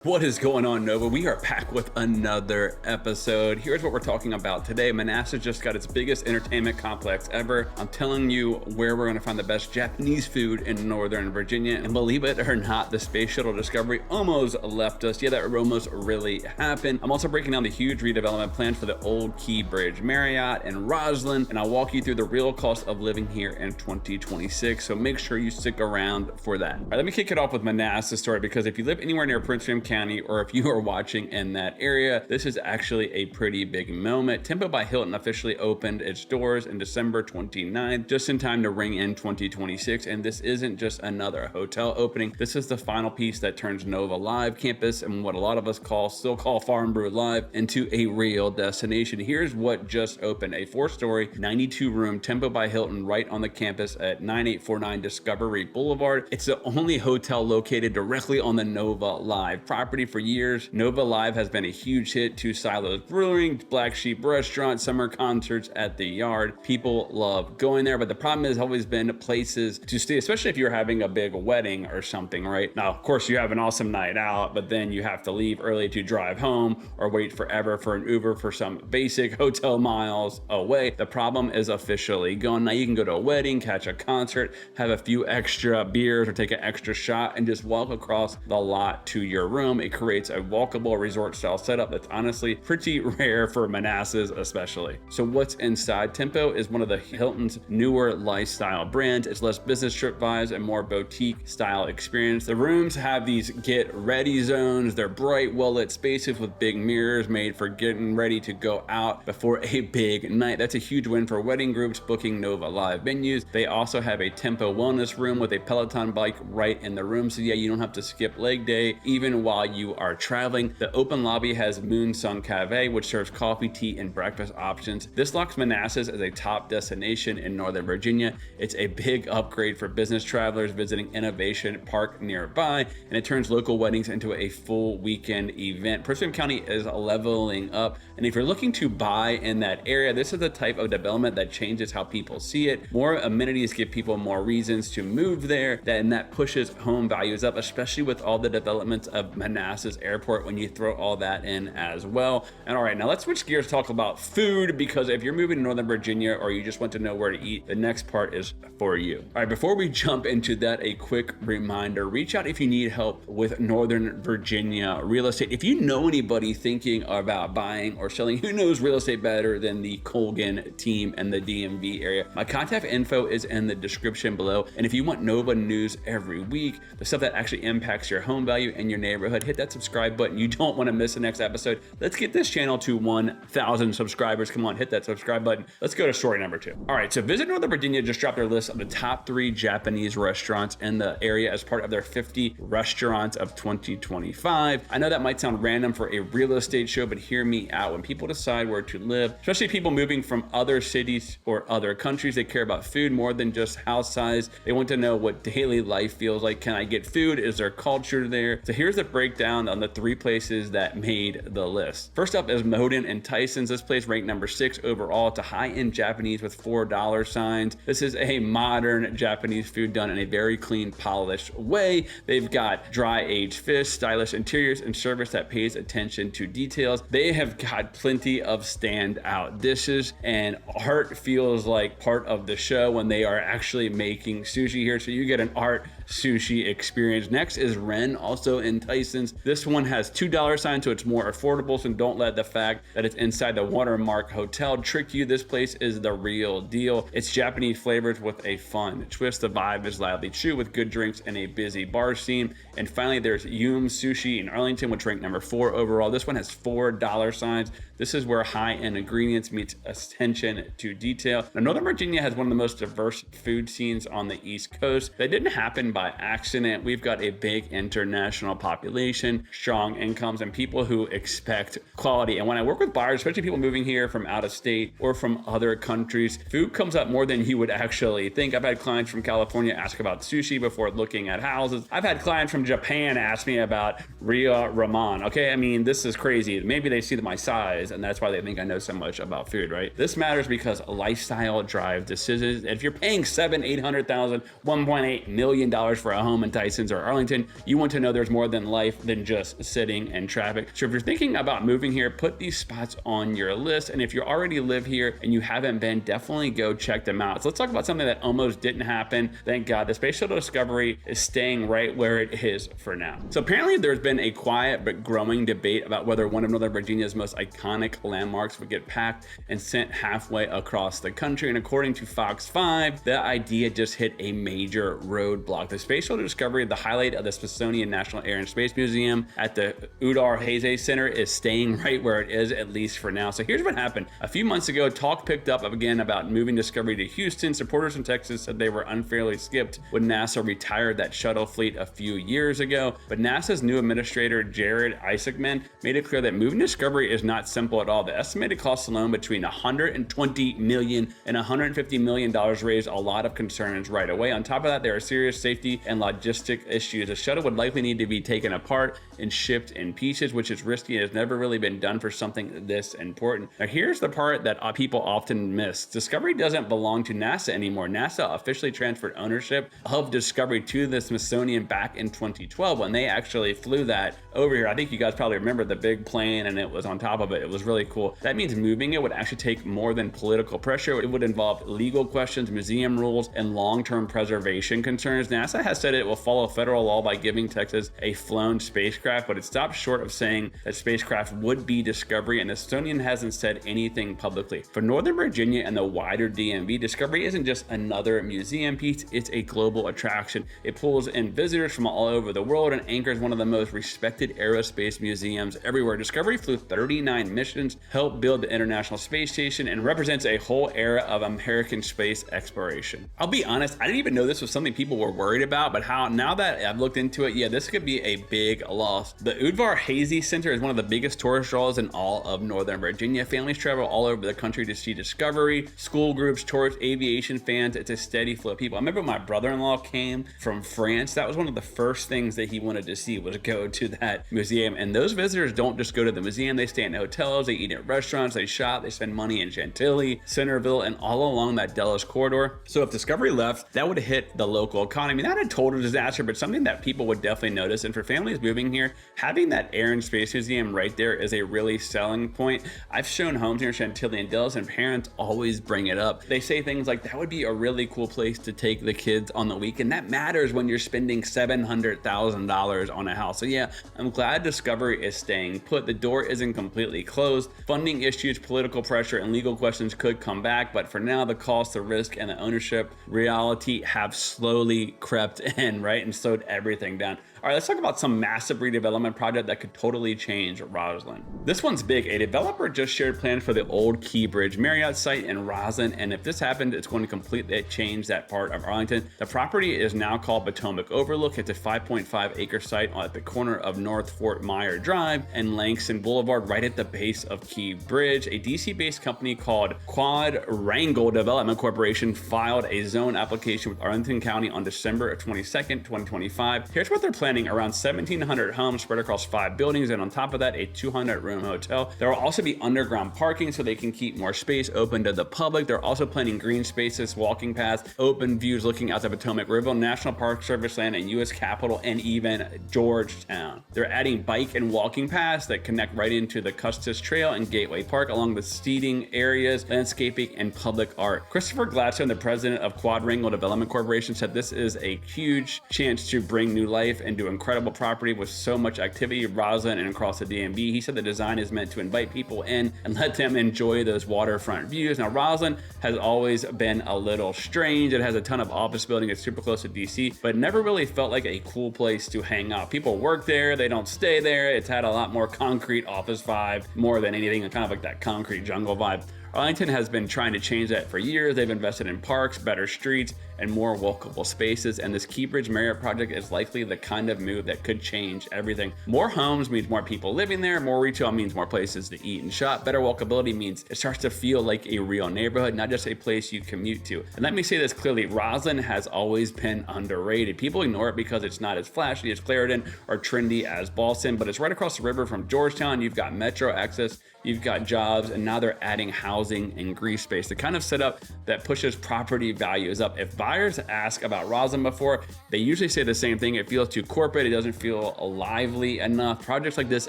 What is going on, Nova? We are back with another episode. Here's what we're talking about today. Manassas just got its biggest entertainment complex ever. I'm telling you where we're gonna find the best Japanese food in Northern Virginia. And believe it or not, the Space Shuttle Discovery almost left us. Yeah, that almost really happened. I'm also breaking down the huge redevelopment plan for the Old Key Bridge Marriott in Rosslyn, and I'll walk you through the real cost of living here in 2026. So make sure you stick around for that. All right, let me kick it off with Manassas story, because if you live anywhere near Prince William County, or if you are watching in that area, this is actually a pretty big moment. Tempo by Hilton officially opened its doors in December 29th, just in time to ring in 2026. And this isn't just another hotel opening. This is the final piece that turns NoVa Live campus, and what a lot of us still call Farm Brew Live, into a real destination. Here's what just opened: a 4-story, 92-room Tempo by Hilton right on the campus at 9849 Discovery Boulevard. It's the only hotel located directly on the NoVa Live property. For years, NoVa Live has been a huge hit. 2 Silos Brewing, Black Sheep Restaurant, summer concerts at the Yard. People love going there, but the problem has always been places to stay, especially if you're having a big wedding or something, right? Now, of course, you have an awesome night out, but then you have to leave early to drive home or wait forever for an Uber for some basic hotel miles away. The problem is officially gone. Now you can go to a wedding, catch a concert, have a few extra beers or take an extra shot, and just walk across the lot to your room. It creates a walkable resort style setup that's honestly pretty rare for Manassas especially. So what's inside? Tempo is one of the Hilton's newer lifestyle brands. It's less business trip vibes and more boutique style experience. The rooms have these get ready zones. They're bright, well lit spaces with big mirrors made for getting ready to go out before a big night. That's a huge win for wedding groups booking NoVa Live venues. They also have a Tempo wellness room with a Peloton bike right in the room. So yeah, you don't have to skip leg day even while you are traveling. The open lobby has Moon Sun Cafe, which serves coffee, tea, and breakfast options. This locks Manassas as a top destination in Northern Virginia. It's a big upgrade for business travelers visiting Innovation Park nearby, and it turns local weddings into a full weekend event. Prince William County is leveling up, and if you're looking to buy in that area, this is the type of development that changes how people see it. More amenities give people more reasons to move there, and that pushes home values up, especially with all the developments of Manassas Airport when you throw all that in as well. And all right, now let's switch gears, talk about food, because if you're moving to Northern Virginia or you just want to know where to eat, the next part is for you. All right, before we jump into that, a quick reminder: reach out if you need help with Northern Virginia real estate. If you know anybody thinking about buying or selling, who knows real estate better than the Colgan team and the DMV area? My contact info is in the description below. And if you want NoVa news every week, the stuff that actually impacts your home value and your neighborhood, hit that subscribe button. You don't want to miss the next episode. Let's get this channel to 1,000 subscribers. Come on, hit that subscribe button. Let's go to story number 2. All right, so Visit Northern Virginia just dropped their list of the top 3 Japanese restaurants in the area as part of their 50 restaurants of 2025. I know that might sound random for a real estate show, but hear me out. When people decide where to live, especially people moving from other cities or other countries, they care about food more than just house size. They want to know what daily life feels like. Can I get food? Is there culture there? So here's the breakdown on the 3 places that made the list. First up is Moden and Tysons. This place ranked number 6 overall. It's a high-end Japanese with $4 signs. This is a modern Japanese food done in a very clean, polished way. They've got dry-aged fish, stylish interiors, and service that pays attention to details. They have got plenty of standout dishes, and art feels like part of the show when they are actually making sushi here. So you get an art sushi experience. Next is Ren, also in Tysons. This one has $2 signs, so it's more affordable. So don't let the fact that it's inside the Watermark Hotel trick you. This place is the real deal. It's Japanese flavors with a fun twist. The vibe is loudly true with good drinks and a busy bar scene. And finally, there's Yum Sushi in Arlington, which ranked number 4 overall. This one has $4 signs. This is where high-end ingredients meets attention to detail. Now, Northern Virginia has one of the most diverse food scenes on the East Coast. That didn't happen by accident. We've got a big international population, strong incomes, and people who expect quality. And when I work with buyers, especially people moving here from out of state or from other countries, food comes up more than you would actually think. I've had clients from California ask about sushi before looking at houses. I've had clients from Japan ask me about Ria ramen. Okay, I mean, this is crazy. Maybe they see my size and that's why they think I know so much about food, right? This matters because lifestyle drive decisions. If you're paying $700,000, $800,000, $1.8 million for a home in Tysons or Arlington, you want to know there's more than life than just sitting in traffic. So if you're thinking about moving here, put these spots on your list. And if you already live here and you haven't been, definitely go check them out. So let's talk about something that almost didn't happen. Thank God. The Space Shuttle Discovery is staying right where it is for now. So apparently there's been a quiet but growing debate about whether one of Northern Virginia's most iconic landmarks would get packed and sent halfway across the country. And according to Fox 5, the idea just hit a major roadblock. The Space Shuttle Discovery, the highlight of the Smithsonian National Air and Space Museum at the Udvar-Hazy Center, is staying right where it is, at least for now. So here's what happened. A few months ago, talk picked up again about moving Discovery to Houston. Supporters in Texas said they were unfairly skipped when NASA retired that shuttle fleet a few years ago. But NASA's new administrator, Jared Isaacman, made it clear that moving Discovery is not simple at all. The estimated cost alone between $120 million and $150 million raised a lot of concerns right away. On top of that, there are serious safety and logistic issues. The shuttle would likely need to be taken apart and shipped in pieces, which is risky and has never really been done for something this important. Now, here's the part that people often miss. Discovery doesn't belong to NASA anymore. NASA officially transferred ownership of Discovery to the Smithsonian back in 2012 when they actually flew that over here. I think you guys probably remember the big plane and it was on top of it. It was really cool. That means moving it would actually take more than political pressure. It would involve legal questions, museum rules, and long-term preservation concerns. NASA has said it will follow federal law by giving Texas a flown spacecraft, but it stopped short of saying that spacecraft would be Discovery, and the Smithsonian hasn't said anything publicly. For Northern Virginia and the wider DMV, Discovery isn't just another museum piece, it's a global attraction. It pulls in visitors from all over the world and anchors one of the most respected aerospace museums everywhere. Discovery flew 39 missions, helped build the International Space Station, and represents a whole era of American space exploration. I'll be honest, I didn't even know this was something people were worried about, but now that I've looked into it, yeah, this could be a big loss. The Udvar-Hazy Center is one of the biggest tourist draws in all of Northern Virginia. Families travel all over the country to see Discovery, school groups, tourists, aviation fans. It's a steady flow of people. I remember my brother-in-law came from France. That was one of the first things that he wanted to see, was go to that museum. And those visitors don't just go to the museum, they stay in hotels, they eat at restaurants, they shop, they spend money in Chantilly, Centerville, and all along that Dulles corridor. So if Discovery left, that would hit the local economy. Not a total disaster, but something that people would definitely notice. And for families moving here, having that Air and Space Museum right there is a really selling point. I've shown homes near Chantilly and Dulles, and parents always bring it up. They say things like, that would be a really cool place to take the kids on the weekend. That matters when you're spending $700,000 on a house. So yeah, I'm glad Discovery is staying put. The door isn't completely closed. Funding issues, political pressure, and legal questions could come back, but for now, the cost, the risk, and the ownership reality have slowly crept in, right, and slowed everything down. All right, let's talk about some massive redevelopment project that could totally change Rosslyn. This one's big. A developer just shared plans for the old Key Bridge Marriott site in Rosslyn, and if this happened, it's going to completely change that part of Arlington. The property is now called Batoid Overlook. It's a 5.5 acre site at the corner of North Fort Myer Drive and Langston Boulevard, right at the base of Key Bridge. A DC-based company called Quadrangle Development Corporation filed a zone application with Arlington County on December 22nd, 2025. Here's what they're planning. Around 1,700 homes spread across 5 buildings, and on top of that, a 200-room hotel. There will also be underground parking so they can keep more space open to the public. They're also planning green spaces, walking paths, open views looking out the Potomac River, National Park Service land, and U.S. Capitol, and even Georgetown. They're adding bike and walking paths that connect right into the Custis Trail and Gateway Park, along with seating areas, landscaping, and public art. Christopher Gladstone, the president of Quadrangle Development Corporation, said this is a huge chance to bring new life and incredible property with so much activity in Rosslyn and across the DMV. He said the design is meant to invite people in and let them enjoy those waterfront views. Now, Rosslyn has always been a little strange. It has a ton of office buildings. It's super close to DC, but never really felt like a cool place to hang out. People work there, they don't stay there. It's had a lot more concrete office vibe, more than anything, kind of like that concrete jungle vibe. Arlington has been trying to change that for years. They've invested in parks, better streets, and more walkable spaces, and this Key Bridge Marriott project is likely the kind of move that could change everything. More homes means more people living there, more retail means more places to eat and shop, better walkability means it starts to feel like a real neighborhood, not just a place you commute to. And let me say this clearly, Rosslyn has always been underrated. People ignore it because it's not as flashy as Clarendon or trendy as Boston, but it's right across the river from Georgetown. You've got metro access, you've got jobs, and now they're adding housing housing and grease space, the kind of setup that pushes property values up. If buyers ask about Rosslyn before, they usually say the same thing. It feels too corporate. It doesn't feel lively enough. Projects like this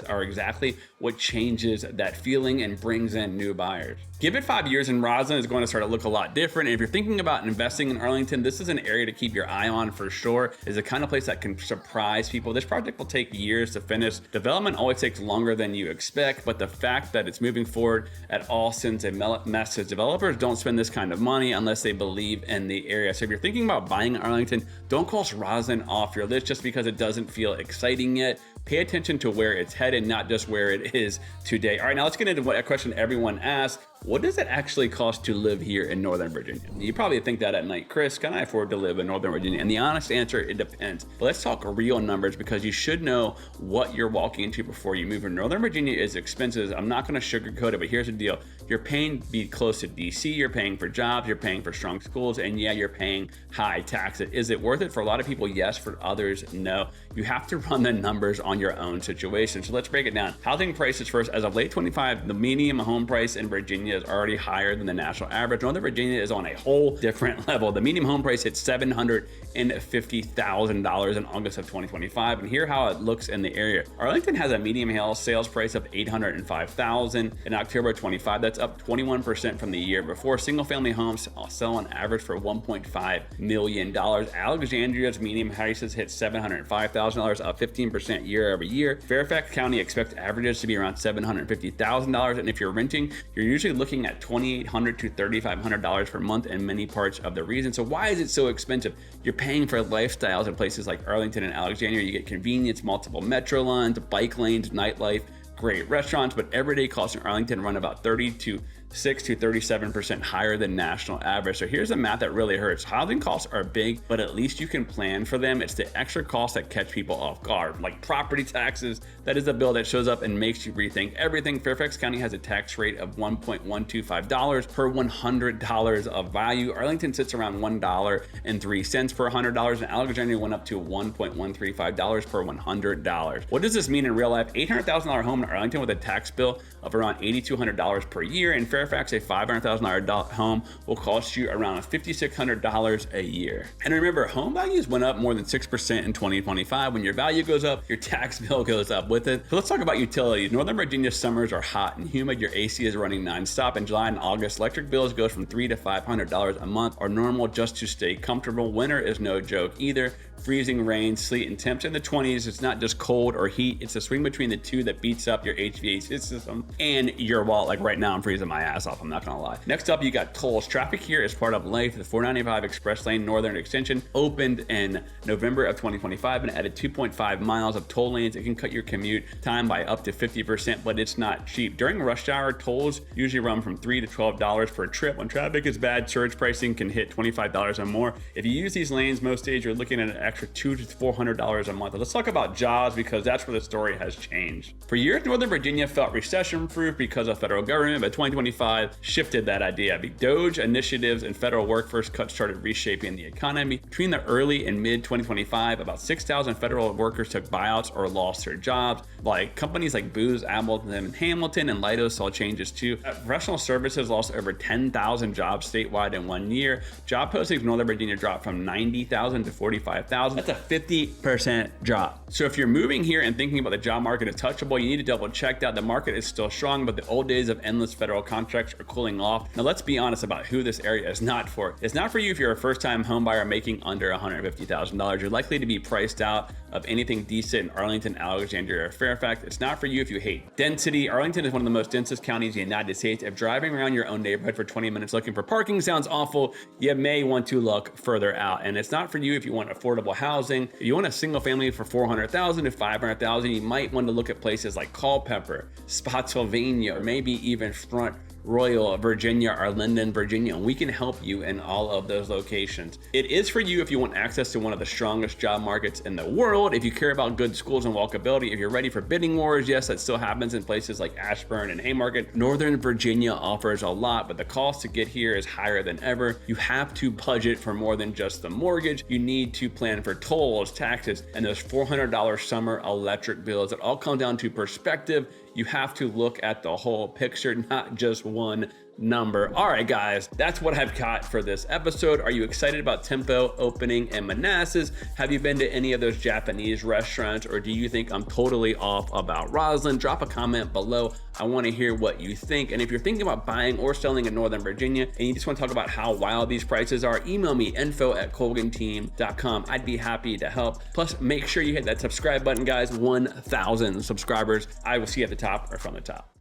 are exactly what changes that feeling and brings in new buyers. Give it 5 years and Rosslyn is going to start to look a lot different. And if you're thinking about investing in Arlington, this is an area to keep your eye on for sure. It's the kind of place that can surprise people. This project will take years to finish. Development always takes longer than you expect, but the fact that it's moving forward at all sends a message. Developers don't spend this kind of money unless they believe in the area. So if you're thinking about buying Arlington, don't cross Rosslyn off your list just because it doesn't feel exciting yet. Pay attention to where it's headed, not just where it is today. All right, now let's get into a question everyone asks. What does it actually cost to live here in Northern Virginia? You probably think that at night, Chris, can I afford to live in Northern Virginia? And the honest answer, it depends. But let's talk real numbers because you should know what you're walking into before you move. In Northern Virginia is expensive. I'm not gonna sugarcoat it, but here's the deal. You're paying to be close to DC, you're paying for jobs, you're paying for strong schools, and yeah, you're paying high taxes. Is it worth it? For a lot of people, yes. For others, no. You have to run the numbers on your own situation. So let's break it down. Housing prices first. As of late 25, the median home price in Virginia is already higher than the national average. Northern Virginia is on a whole different level. The median home price hit $750,000 in August of 2025. And here how it looks in the area. Arlington has a median house sales price of $805,000 in October 25. That's up 21% from the year before. Single family homes sell on average for $1.5 million. Alexandria's median prices hit $705,000, up 15% year over year. Fairfax County expects averages to be around $750,000. And if you're renting, you're usually looking at $2,800 to $3,500 per month in many parts of the region. So why is it so expensive? You're paying for lifestyles in places like Arlington and Alexandria. You get convenience, multiple metro lines, bike lanes, nightlife, great restaurants, but everyday costs in Arlington run about 36 to 37% higher than national average. So here's the math that really hurts. Housing costs are big, but at least you can plan for them. It's the extra costs that catch people off guard, like property taxes. That is a bill that shows up and makes you rethink everything. Fairfax County has a tax rate of $1.125 per $100 of value. Arlington sits around $1.03 per $100, and Alexandria went up to $1.135 per $100. What does this mean in real life? $800,000 home in Arlington with a tax bill of around $8,200 per year. In Fairfax, a $500,000 home will cost you around $5,600 a year. And remember, home values went up more than 6% in 2025. When your value goes up, your tax bill goes up with it. So let's talk about utilities. Northern Virginia summers are hot and humid. Your AC is running nonstop. In July and August, electric bills goes from $300 to $500 a month are normal just to stay comfortable. Winter is no joke either. Freezing rain, sleet, and temps in the 20s. It's not just cold or heat. It's a swing between the two that beats up your HVAC system and your wallet. Like right now, I'm freezing my ass off. I'm not gonna lie. Next up, you got tolls. Traffic here is part of life. The 495 Express Lane Northern Extension opened in November of 2025 and added 2.5 miles of toll lanes. It can cut your commute time by up to 50%, but it's not cheap. During rush hour, tolls usually run from $3 to $12 per trip. When traffic is bad, surge pricing can hit $25 or more. If you use these lanes most days, you're looking at an extra $200 to $400 a month. Let's talk about jobs because that's where the story has changed. For years, Northern Virginia felt recession-proof because of federal government, but 2025 shifted that idea. The DOGE initiatives and federal workforce cuts started reshaping the economy. Between the early and mid 2025, about 6,000 federal workers took buyouts or lost their jobs. Like companies like Booz, Appleton, Hamilton, and Leidos saw changes too. Professional services lost over 10,000 jobs statewide in 1 year. Job postings in Northern Virginia dropped from 90,000 to 45,000. That's a 50% drop. So if you're moving here and thinking about the job market is touchable, you need to double check that. The market is still strong, but the old days of endless federal contracts are cooling off. Now let's be honest about who this area is not for. It's not for you if you're a first-time home buyer making under $150,000. You're likely to be priced out of anything decent in Arlington, Alexandria, or Fairfax. It's not for you if you hate density. Arlington is one of the most densest counties in the United States. If driving around your own neighborhood for 20 minutes looking for parking sounds awful, you may want to look further out. And it's not for you if you want affordable housing. If you want a single family for $400,000 to $500,000, you might want to look at places like Culpeper, Spotsylvania, or maybe even Front Royal, Virginia, or Linden, Virginia, and we can help you in all of those locations. It is for you if you want access to one of the strongest job markets in the world, if you care about good schools and walkability, if you're ready for bidding wars. Yes, that still happens in places like Ashburn and Haymarket. Northern Virginia offers a lot, but the cost to get here is higher than ever. You have to budget for more than just the mortgage. You need to plan for tolls, taxes, and those $400 summer electric bills. It all comes down to perspective. You have to look at the whole picture, not just one number. All right, guys, that's what I've got for this episode. Are you excited about Tempo opening in Manassas? Have you been to any of those Japanese restaurants, or do you think I'm totally off about Rosslyn? Drop a comment below. I want to hear what you think. And if you're thinking about buying or selling in Northern Virginia and you just want to talk about how wild these prices are, email me info@colganteam.com. I'd be happy to help. Plus, make sure you hit that subscribe button, guys. 1,000 subscribers. I will see you at the top or from the top.